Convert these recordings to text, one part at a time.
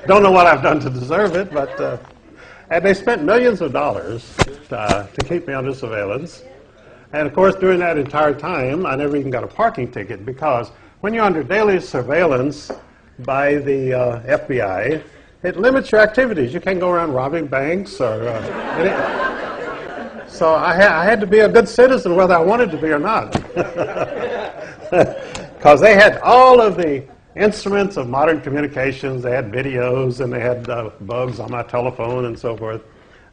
Don't know what I've done to deserve it, but and they spent millions of dollars to keep me under surveillance. And of course, during that entire time, I never even got a parking ticket because when you're under daily surveillance by the FBI, it limits your activities. You can't go around robbing banks or so I had to be a good citizen whether I wanted to be or not. Because they had all of the instruments of modern communications. They had videos and they had bugs on my telephone and so forth.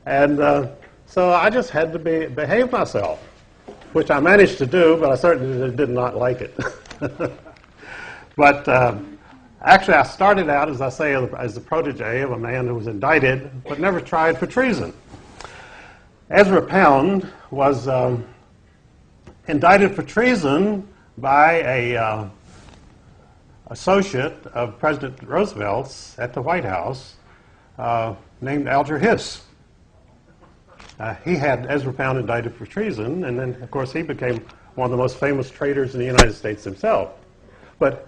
And so I just had to behave myself, which I managed to do, but I certainly did not like it. But actually I started out, as I say, as the protege of a man who was indicted but never tried for treason. Ezra Pound was indicted for treason by a associate of President Roosevelt's at the White House named Alger Hiss. He had Ezra Pound indicted for treason, and then, of course, he became one of the most famous traitors in the United States himself. But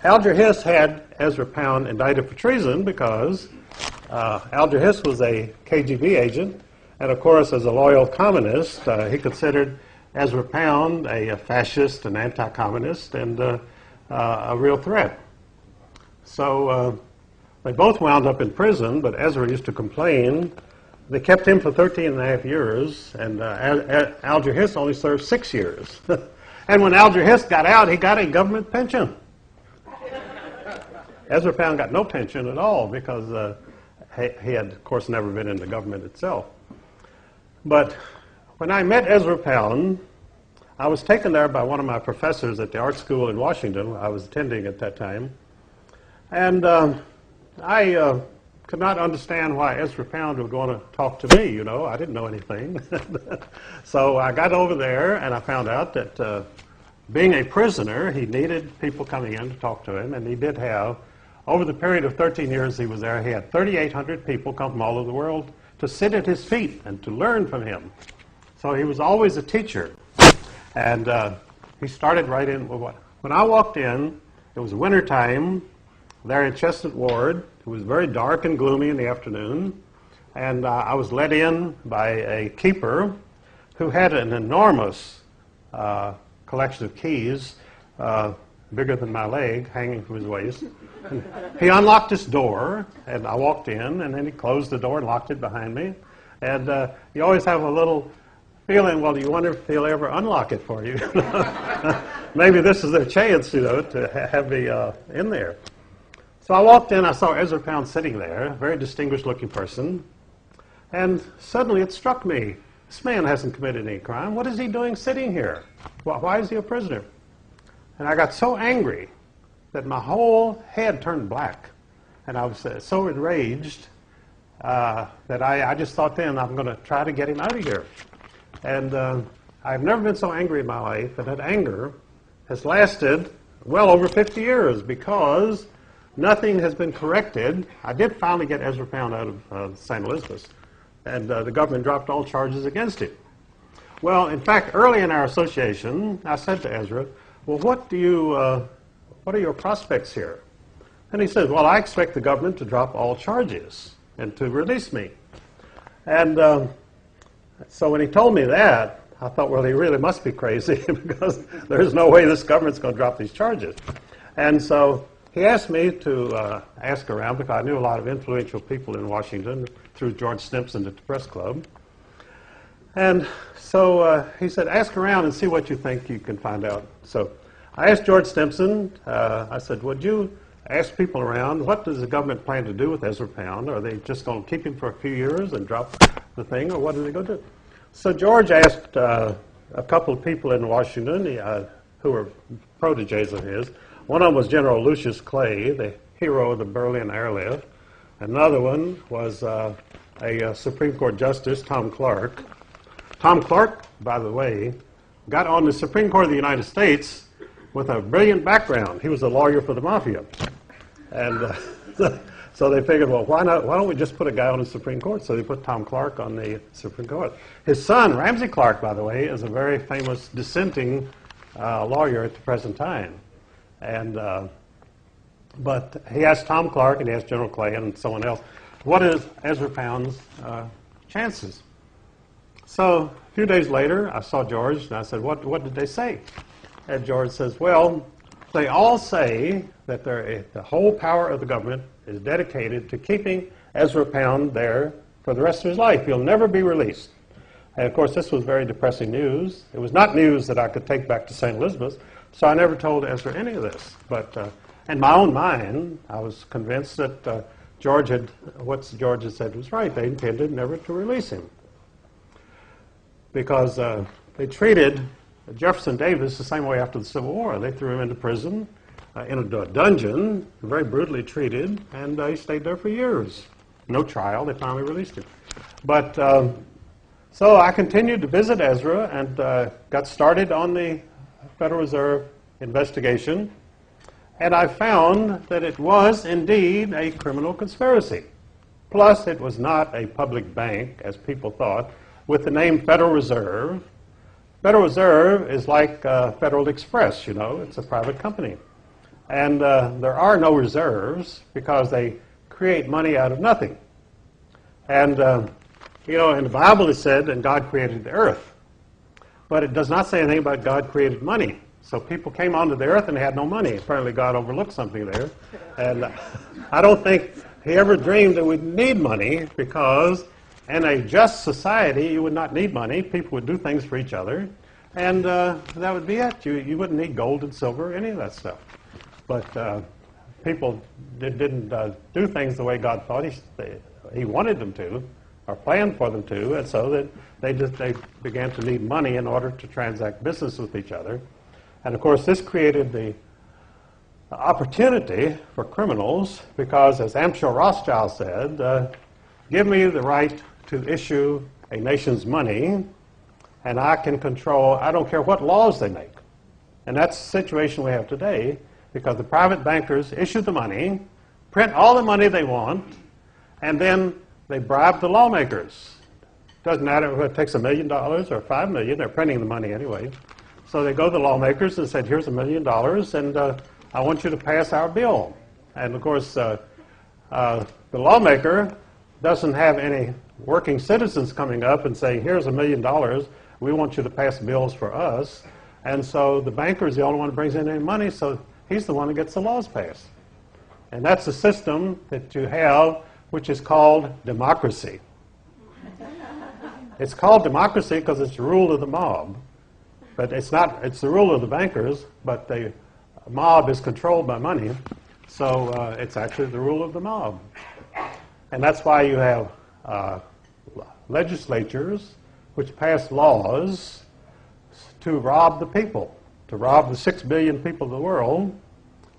Alger Hiss had Ezra Pound indicted for treason because Alger Hiss was a KGB agent, and, of course, as a loyal communist, he considered Ezra Pound a fascist, an anti-communist, and a real threat. So they both wound up in prison, but Ezra used to complain. They kept him for 13 and a half years, and Alger Hiss only served 6 years. And when Alger Hiss got out, he got a government pension. Ezra Pound got no pension at all because he had, of course, never been in the government itself. But when I met Ezra Pound, I was taken there by one of my professors at the art school in Washington. I was attending at that time. And I could not understand why Ezra Pound was going to talk to me, you know. I didn't know anything. So I got over there and I found out that being a prisoner, he needed people coming in to talk to him. And he did have, over the period of 13 years he was there, he had 3,800 people come from all over the world to sit at his feet and to learn from him. So he was always a teacher. And he started right in. When I walked in, it was wintertime there in Chestnut Ward. It was very dark and gloomy in the afternoon. And I was let in by a keeper who had an enormous collection of keys, bigger than my leg, hanging from his waist. And he unlocked this door, and I walked in, and then he closed the door and locked it behind me. And you always have a little feeling, well, you wonder if he'll ever unlock it for you. Maybe this is their chance, you know, to have me in there. So I walked in, I saw Ezra Pound sitting there, a very distinguished-looking person, and suddenly it struck me, this man hasn't committed any crime. What is he doing sitting here? Why is he a prisoner? And I got so angry that my whole head turned black, and I was so enraged that I just thought then, I'm going to try to get him out of here. And I've never been so angry in my life, and that anger has lasted well over 50 years because nothing has been corrected. I did finally get Ezra Pound out of St. Elizabeth, and the government dropped all charges against him. Well, in fact, early in our association, I said to Ezra, well, what are your prospects here? And he said, well, I expect the government to drop all charges and to release me. And so when he told me that, I thought, well, he really must be crazy because there's no way this government's going to drop these charges. And so he asked me to ask around because I knew a lot of influential people in Washington through George Stimson at the Press Club. And so he said, ask around and see what you think you can find out. So I asked George Stimson, I said, would you ask people around, what does the government plan to do with Ezra Pound? Are they just going to keep him for a few years and drop the thing, or what are they going to do? So George asked a couple of people in Washington who were proteges of his. One of them was General Lucius Clay, the hero of the Berlin airlift. Another one was a Supreme Court Justice, Tom Clark. Tom Clark, by the way, got on the Supreme Court of the United States with a brilliant background. He was a lawyer for the mafia. And so they figured, well, why don't we just put a guy on the Supreme Court? So they put Tom Clark on the Supreme Court. His son, Ramsey Clark, by the way, is a very famous dissenting lawyer at the present time. And But he asked Tom Clark and he asked General Clay and someone else, what is Ezra Pound's chances? So a few days later, I saw George and I said, what did they say? And George says, well, they all say that the whole power of the government is dedicated to keeping Ezra Pound there for the rest of his life. He'll never be released. And of course, this was very depressing news. It was not news that I could take back to St. Elizabeth, so I never told Ezra any of this. But in my own mind, I was convinced that what George had said was right. They intended never to release him. Because they treated Jefferson Davis the same way after the Civil War. They threw him into prison, in a dungeon, very brutally treated, and he stayed there for years. No trial. They finally released him. But so I continued to visit Ezra and got started on the Federal Reserve investigation. And I found that it was indeed a criminal conspiracy. Plus, it was not a public bank, as people thought, with the name Federal Reserve. Federal Reserve is like Federal Express, you know. It's a private company. And there are no reserves because they create money out of nothing. And, you know, in the Bible it said, and God created the earth. But it does not say anything about God created money. So people came onto the earth and had no money. Apparently God overlooked something there. And I don't think he ever dreamed that we'd need money, because in a just society you would not need money. People would do things for each other. And that would be it. You wouldn't need gold and silver, any of that stuff. But people didn't do things the way God thought he wanted them to, or planned for them to, and so that they began to need money in order to transact business with each other. And of course, this created the opportunity for criminals, because as Amschel Rothschild said, give me the right to issue a nation's money, and I can control, I don't care what laws they make. And that's the situation we have today, because the private bankers issue the money, print all the money they want, and then they bribe the lawmakers. Doesn't matter if it takes $1 million or $5 million, they're printing the money anyway. So they go to the lawmakers and said, here's $1 million, and I want you to pass our bill. And of course, the lawmaker doesn't have any working citizens coming up and saying, here's $1 million, we want you to pass bills for us. And so the banker is the only one who brings in any money, so he's the one who gets the laws passed. And that's the system that you have, which is called democracy. It's called democracy because it's the rule of the mob. But it's not, it's the rule of the bankers, but the mob is controlled by money. So it's actually the rule of the mob. And that's why you have legislatures which pass laws to rob the people, to rob the 6 billion people of the world.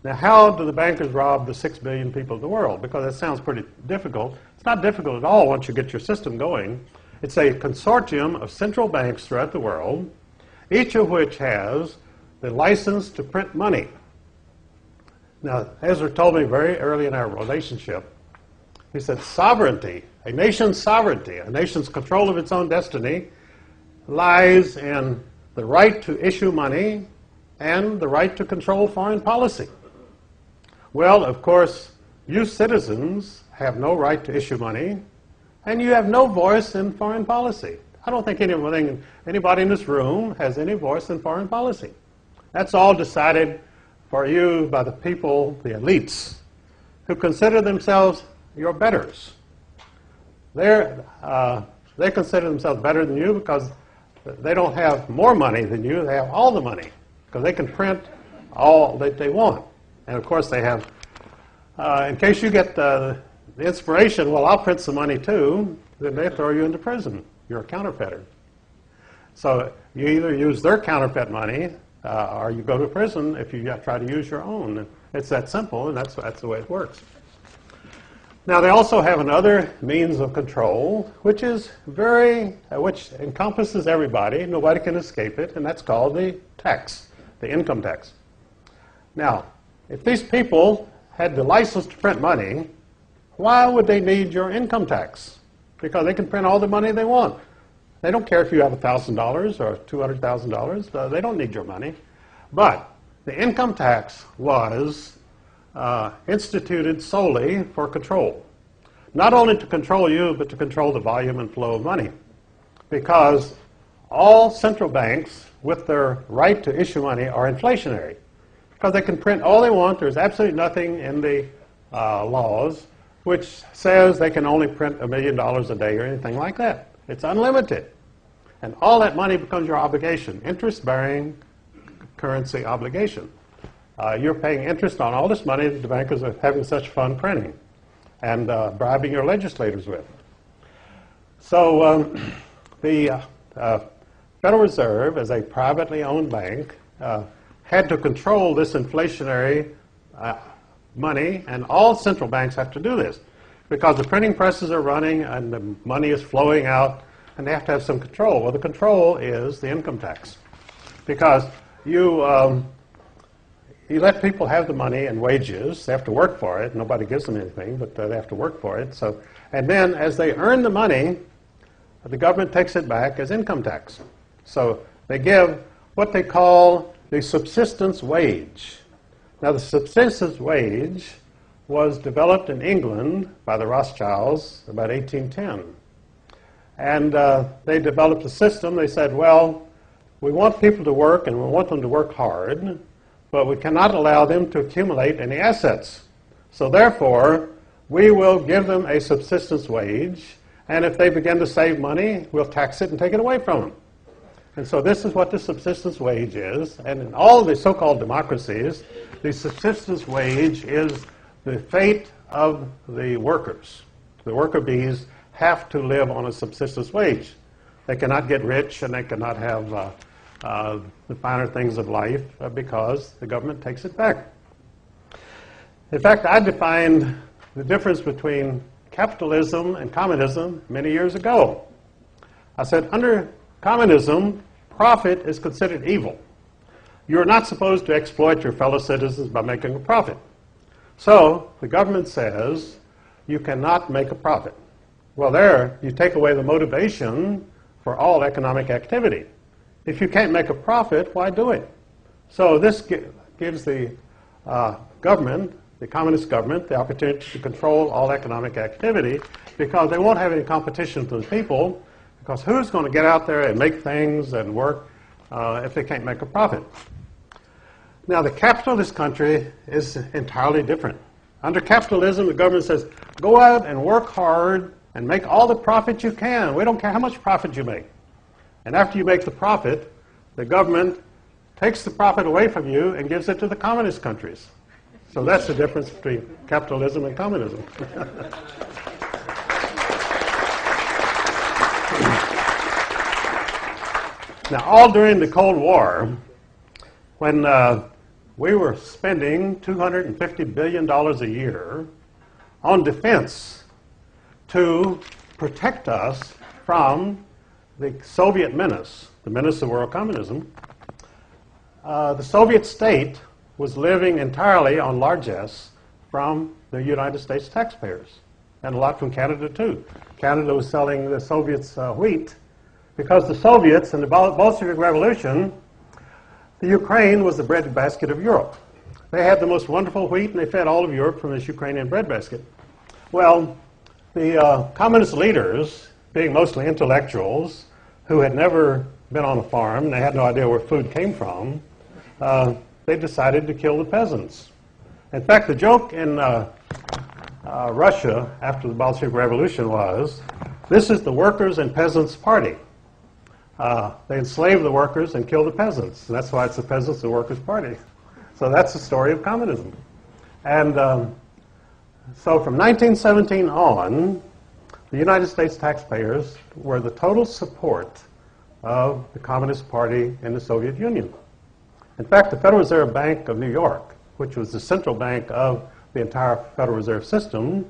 Now, how do the bankers rob the 6 billion people of the world? Because that sounds pretty difficult. It's not difficult at all once you get your system going. It's a consortium of central banks throughout the world, each of which has the license to print money. Now, Ezra told me very early in our relationship, he said, sovereignty, a nation's control of its own destiny, lies in the right to issue money and the right to control foreign policy. Well, of course, you citizens have no right to issue money, and you have no voice in foreign policy. I don't think anybody in this room has any voice in foreign policy. That's all decided for you by the people, the elites, who consider themselves your betters. They consider themselves better than you because they don't have more money than you. They have all the money because they can print all that they want. And of course they have, in case you get the inspiration, well, I'll print some money too, then they throw you into prison. You're a counterfeiter. So you either use their counterfeit money or you go to prison if you try to use your own. It's that simple, and that's the way it works. Now, they also have another means of control, which encompasses everybody. Nobody can escape it, and that's called the tax, the income tax. Now, if these people had the license to print money, why would they need your income tax? Because they can print all the money they want. They don't care if you have $1,000 or $200,000. They don't need your money. But the income tax was instituted solely for control. Not only to control you, but to control the volume and flow of money. Because all central banks, with their right to issue money, are inflationary. Because they can print all they want. There's absolutely nothing in the laws which says they can only print $1 million a day or anything like that. It's unlimited. And all that money becomes your obligation, interest-bearing currency obligation. You're paying interest on all this money that the bankers are having such fun printing and bribing your legislators with. So the Federal Reserve, as a privately owned bank, had to control this inflationary money, and all central banks have to do this because the printing presses are running and the money is flowing out, and they have to have some control. Well, the control is the income tax, because you let people have the money and wages. They have to work for it. Nobody gives them anything, but they have to work for it. So, and then as they earn the money, the government takes it back as income tax. So they give what they call the subsistence wage. Now, the subsistence wage was developed in England by the Rothschilds about 1810. And they developed a system. They said, well, we want people to work, and we want them to work hard, but we cannot allow them to accumulate any assets. So therefore, we will give them a subsistence wage, and if they begin to save money, we'll tax it and take it away from them. And so this is what the subsistence wage is. And in all the so-called democracies, the subsistence wage is the fate of the workers. The worker bees have to live on a subsistence wage. They cannot get rich, and they cannot have the finer things of life because the government takes it back. In fact, I defined the difference between capitalism and communism many years ago. I said, under communism, profit is considered evil. You're not supposed to exploit your fellow citizens by making a profit. So the government says you cannot make a profit. Well, there you take away the motivation for all economic activity. If you can't make a profit, why do it? So this gives the government, the communist government, the opportunity to control all economic activity because they won't have any competition to the people, because who's going to get out there and make things and work if they can't make a profit? Now, the capitalist country is entirely different. Under capitalism, the government says, go out and work hard and make all the profit you can. We don't care how much profit you make. And after you make the profit, the government takes the profit away from you and gives it to the communist countries. So that's the difference between capitalism and communism. Now, all during the Cold War, when we were spending $250 billion a year on defense to protect us from the Soviet menace, the menace of world communism, the Soviet state was living entirely on largesse from the United States taxpayers, and a lot from Canada too. Canada was selling the Soviets wheat because the Soviets in the Bolshevik Revolution, the Ukraine was the breadbasket of Europe. They had the most wonderful wheat, and they fed all of Europe from this Ukrainian breadbasket. Well, the communist leaders, being mostly intellectuals who had never been on a farm, and they had no idea where food came from, they decided to kill the peasants. In fact, the joke in Russia after the Bolshevik Revolution was, this is the workers' and peasants' party. They enslave the workers and kill the peasants. And that's why it's the peasants and workers' party. So that's the story of communism. And so from 1917 on, the United States taxpayers were the total support of the Communist Party in the Soviet Union. In fact, the Federal Reserve Bank of New York, which was the central bank of the entire Federal Reserve System,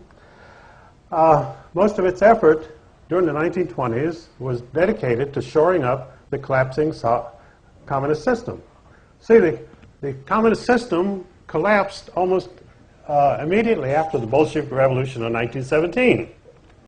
most of its effort during the 1920s was dedicated to shoring up the collapsing communist system. See, the communist system collapsed almost immediately after the Bolshevik Revolution of 1917.